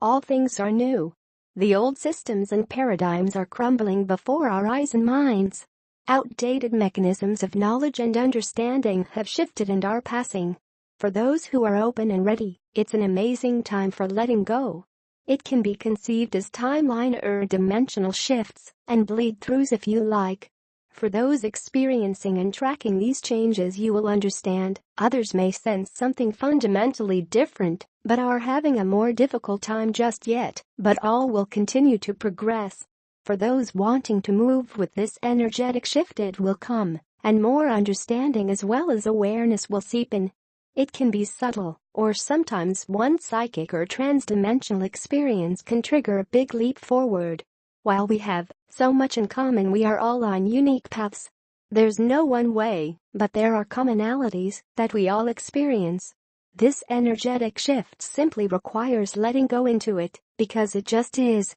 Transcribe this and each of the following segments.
all things are new. The old systems and paradigms are crumbling before our eyes and minds. Outdated mechanisms of knowledge and understanding have shifted and are passing. For those who are open and ready, it's an amazing time for letting go. It can be conceived as timeline or dimensional shifts and bleed-throughs if you like. For those experiencing and tracking these changes, you will understand. Others may sense something fundamentally different but are having a more difficult time just yet, but all will continue to progress. For those wanting to move with this energetic shift, it will come, and more understanding as well as awareness will seep in. It can be subtle, or sometimes one psychic or transdimensional experience can trigger a big leap forward. While we have so much in common, we are all on unique paths. There's no one way, but there are commonalities that we all experience. This energetic shift simply requires letting go into it, because it just is.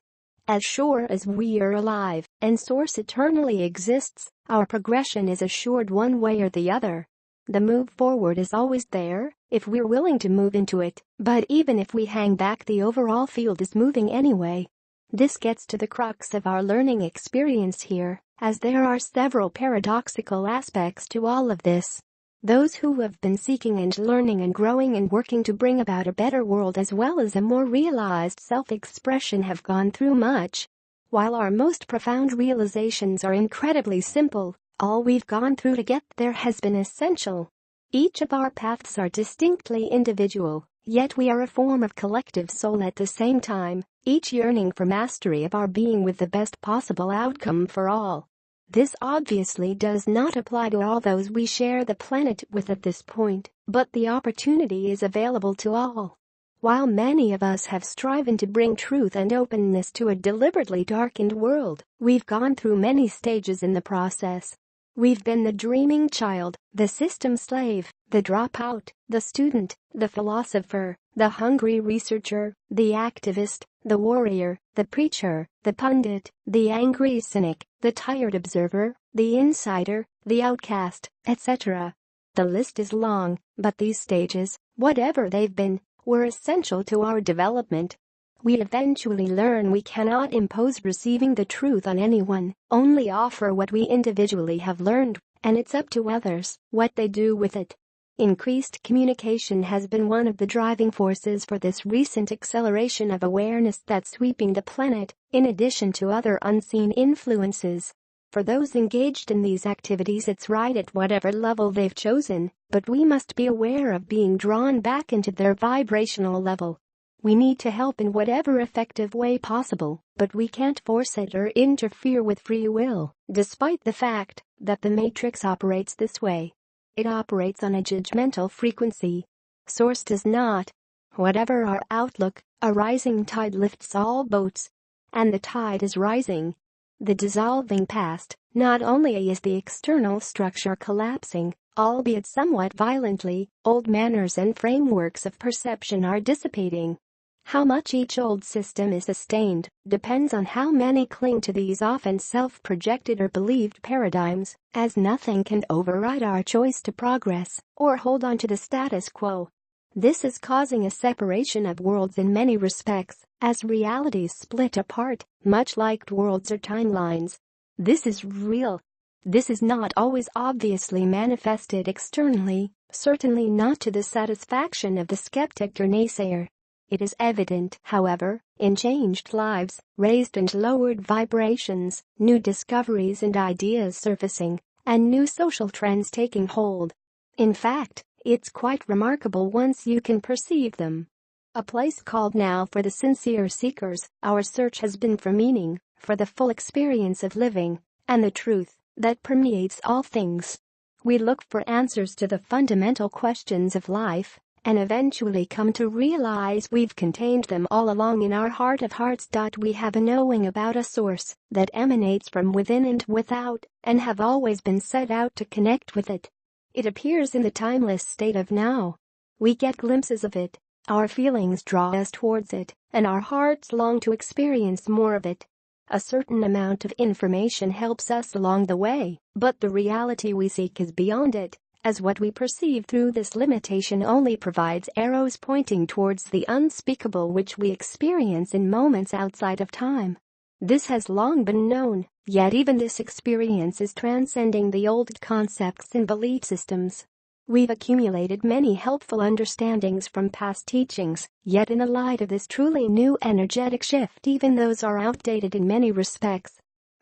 As sure as we are alive and Source eternally exists, our progression is assured one way or the other. The move forward is always there, if we're willing to move into it, but even if we hang back, the overall field is moving anyway. This gets to the crux of our learning experience here, as there are several paradoxical aspects to all of this. Those who have been seeking and learning and growing and working to bring about a better world as well as a more realized self-expression have gone through much. While our most profound realizations are incredibly simple, all we've gone through to get there has been essential. Each of our paths are distinctly individual, yet we are a form of collective soul at the same time, each yearning for mastery of our being with the best possible outcome for all. This obviously does not apply to all those we share the planet with at this point, but the opportunity is available to all. While many of us have striven to bring truth and openness to a deliberately darkened world, we've gone through many stages in the process. We've been the dreaming child, the system slave, the dropout, the student, the philosopher, the hungry researcher, the activist, the warrior, the preacher, the pundit, the angry cynic, the tired observer, the insider, the outcast, etc. The list is long, but these stages, whatever they've been, were essential to our development. We eventually learn we cannot impose receiving the truth on anyone, only offer what we individually have learned, and it's up to others what they do with it. Increased communication has been one of the driving forces for this recent acceleration of awareness that's sweeping the planet, in addition to other unseen influences. For those engaged in these activities, it's right at whatever level they've chosen, but we must be aware of being drawn back into their vibrational level. We need to help in whatever effective way possible, but we can't force it or interfere with free will, despite the fact that the Matrix operates this way. It operates on a judgmental frequency. Source does not. Whatever our outlook, a rising tide lifts all boats. And the tide is rising. The dissolving past, not only is the external structure collapsing, albeit somewhat violently, old manners and frameworks of perception are dissipating. How much each old system is sustained depends on how many cling to these often self-projected or believed paradigms, as nothing can override our choice to progress or hold on to the status quo. This is causing a separation of worlds in many respects, as realities split apart, much like worlds or timelines. This is real. This is not always obviously manifested externally, certainly not to the satisfaction of the skeptic or naysayer. It is evident, however, in changed lives, raised and lowered vibrations, new discoveries and ideas surfacing, and new social trends taking hold. In fact, it's quite remarkable once you can perceive them. A place called now for the sincere seekers, our search has been for meaning, for the full experience of living, and the truth that permeates all things. We look for answers to the fundamental questions of life, and eventually come to realize we've contained them all along in our heart of hearts. We have a knowing about a source that emanates from within and without, and have always been set out to connect with it. It appears in the timeless state of now. We get glimpses of it, our feelings draw us towards it, and our hearts long to experience more of it. A certain amount of information helps us along the way, but the reality we seek is beyond it, as what we perceive through this limitation only provides arrows pointing towards the unspeakable which we experience in moments outside of time. This has long been known, yet even this experience is transcending the old concepts and belief systems. We've accumulated many helpful understandings from past teachings, yet in the light of this truly new energetic shift, even those are outdated in many respects.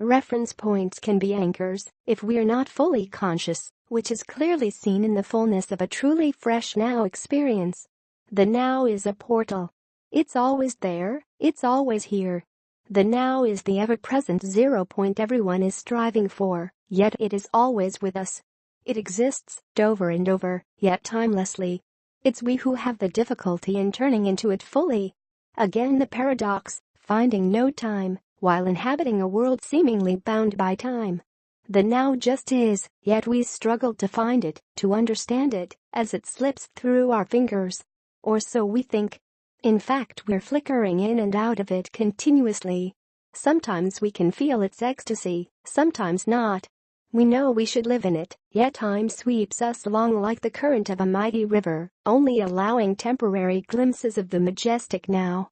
Reference points can be anchors if we are not fully conscious, which is clearly seen in the fullness of a truly fresh now experience. The now is a portal. It's always there, it's always here. The now is the ever-present 0 point everyone is striving for, yet it is always with us. It exists over and over, yet timelessly. It's we who have the difficulty in turning into it fully. Again the paradox, finding no time, while inhabiting a world seemingly bound by time. The now just is, yet we struggle to find it, to understand it, as it slips through our fingers. Or so we think. In fact, we're flickering in and out of it continuously. Sometimes we can feel its ecstasy, sometimes not. We know we should live in it, yet time sweeps us along like the current of a mighty river, only allowing temporary glimpses of the majestic now.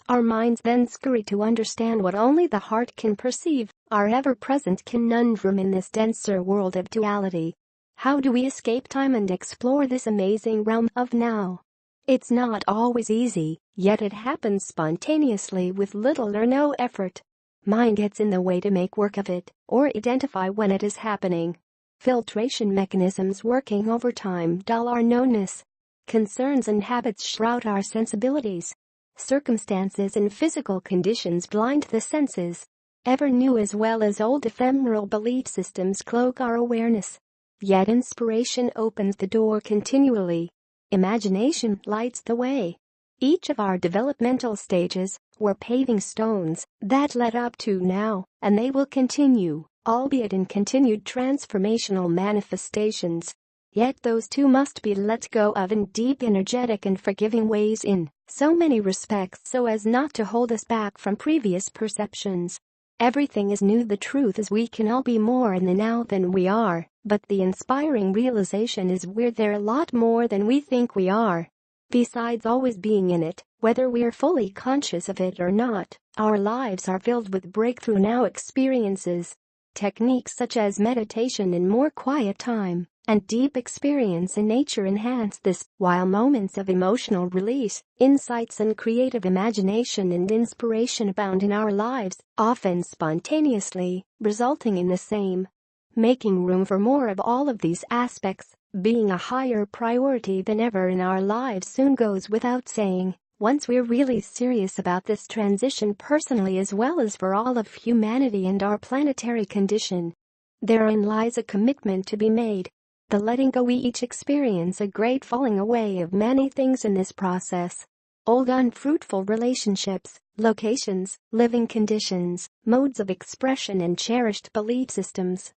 Our minds then scurry to understand what only the heart can perceive, our ever-present conundrum in this denser world of duality. How do we escape time and explore this amazing realm of now? It's not always easy, yet it happens spontaneously with little or no effort. Mind gets in the way to make work of it, or identify when it is happening. Filtration mechanisms working overtime dull our knownness. Concerns and habits shroud our sensibilities. Circumstances and physical conditions blind the senses. Ever new as well as old ephemeral belief systems cloak our awareness. Yet inspiration opens the door continually. Imagination lights the way. Each of our developmental stages were paving stones that led up to now, and they will continue, albeit in continued transformational manifestations. Yet those too must be let go of in deep, energetic and forgiving ways in so many respects so as not to hold us back from previous perceptions. Everything is new. The truth is we can all be more in the now than we are, but the inspiring realization is we're there a lot more than we think we are. Besides always being in it, whether we're fully conscious of it or not, our lives are filled with breakthrough now experiences. Techniques such as meditation in more quiet time and deep experience in nature enhance this, while moments of emotional release, insights and creative imagination and inspiration abound in our lives, often spontaneously, resulting in the same. Making room for more of all of these aspects, being a higher priority than ever in our lives soon goes without saying, once we're really serious about this transition personally as well as for all of humanity and our planetary condition. Therein lies a commitment to be made. The letting go. We each experience a great falling away of many things in this process. Old unfruitful relationships, locations, living conditions, modes of expression and cherished belief systems.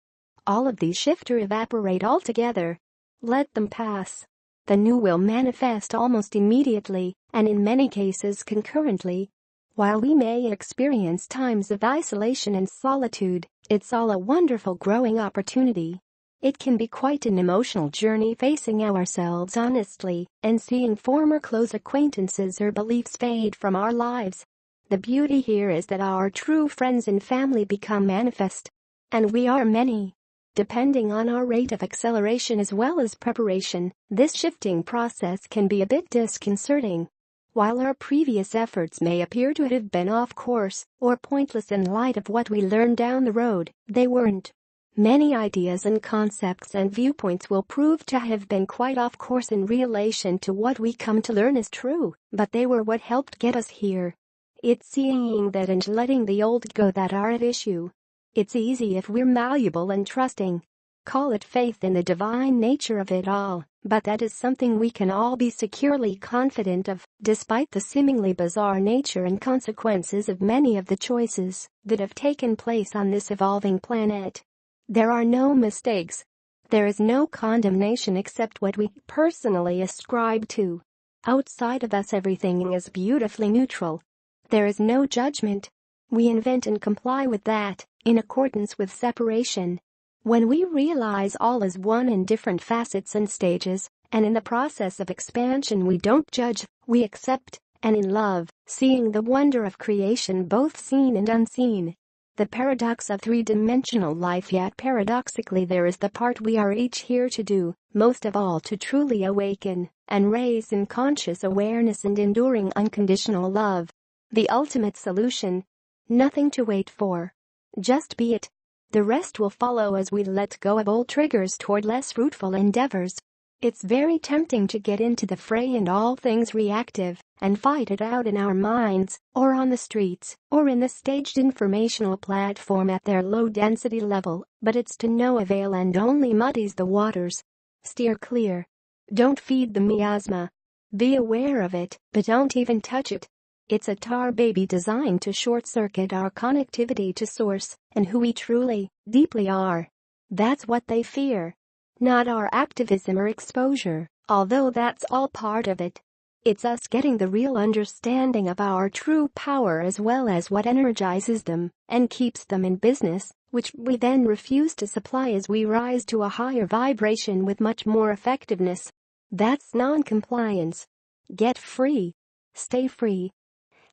All of these shift or evaporate altogether. Let them pass. The new will manifest almost immediately, and in many cases concurrently. While we may experience times of isolation and solitude, it's all a wonderful growing opportunity. It can be quite an emotional journey facing ourselves honestly and seeing former close acquaintances or beliefs fade from our lives. The beauty here is that our true friends and family become manifest. And we are many. Depending on our rate of acceleration as well as preparation, this shifting process can be a bit disconcerting. While our previous efforts may appear to have been off course or pointless in light of what we learned down the road, they weren't. Many ideas and concepts and viewpoints will prove to have been quite off course in relation to what we come to learn is true, but they were what helped get us here. It's seeing that and letting the old go that are at issue. It's easy if we're malleable and trusting. Call it faith in the divine nature of it all, but that is something we can all be securely confident of, despite the seemingly bizarre nature and consequences of many of the choices that have taken place on this evolving planet. There are no mistakes. There is no condemnation except what we personally ascribe to. Outside of us everything is beautifully neutral. There is no judgment. We invent and comply with that, in accordance with separation. When we realize all is one in different facets and stages, and in the process of expansion we don't judge, we accept, and in love, seeing the wonder of creation both seen and unseen. The paradox of three-dimensional life, yet paradoxically there is the part we are each here to do, most of all to truly awaken and raise in conscious awareness and enduring unconditional love. The ultimate solution. Nothing to wait for. Just be it. The rest will follow as we let go of old triggers toward less fruitful endeavors. It's very tempting to get into the fray and all things reactive and fight it out in our minds, or on the streets, or in the staged informational platform at their low-density level, but it's to no avail and only muddies the waters. Steer clear. Don't feed the miasma. Be aware of it, but don't even touch it. It's a tar baby designed to short-circuit our connectivity to source and who we truly, deeply are. That's what they fear. Not our activism or exposure, although that's all part of it. It's us getting the real understanding of our true power as well as what energizes them and keeps them in business, which we then refuse to supply as we rise to a higher vibration with much more effectiveness. That's non-compliance. Get free. Stay free.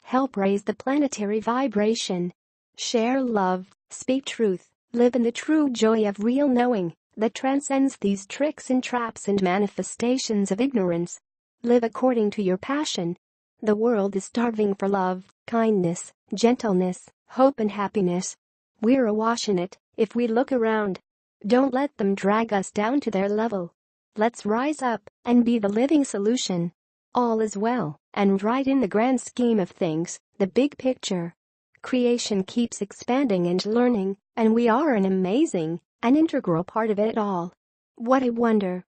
Help raise the planetary vibration. Share love, speak truth, live in the true joy of real knowing that transcends these tricks and traps and manifestations of ignorance. Live according to your passion. The world is starving for love, kindness, gentleness, hope and happiness. We're awash in it if we look around. Don't let them drag us down to their level. Let's rise up and be the living solution. All is well and right in the grand scheme of things, the big picture. Creation keeps expanding and learning, and we are an amazing, an integral part of it all. What a wonder!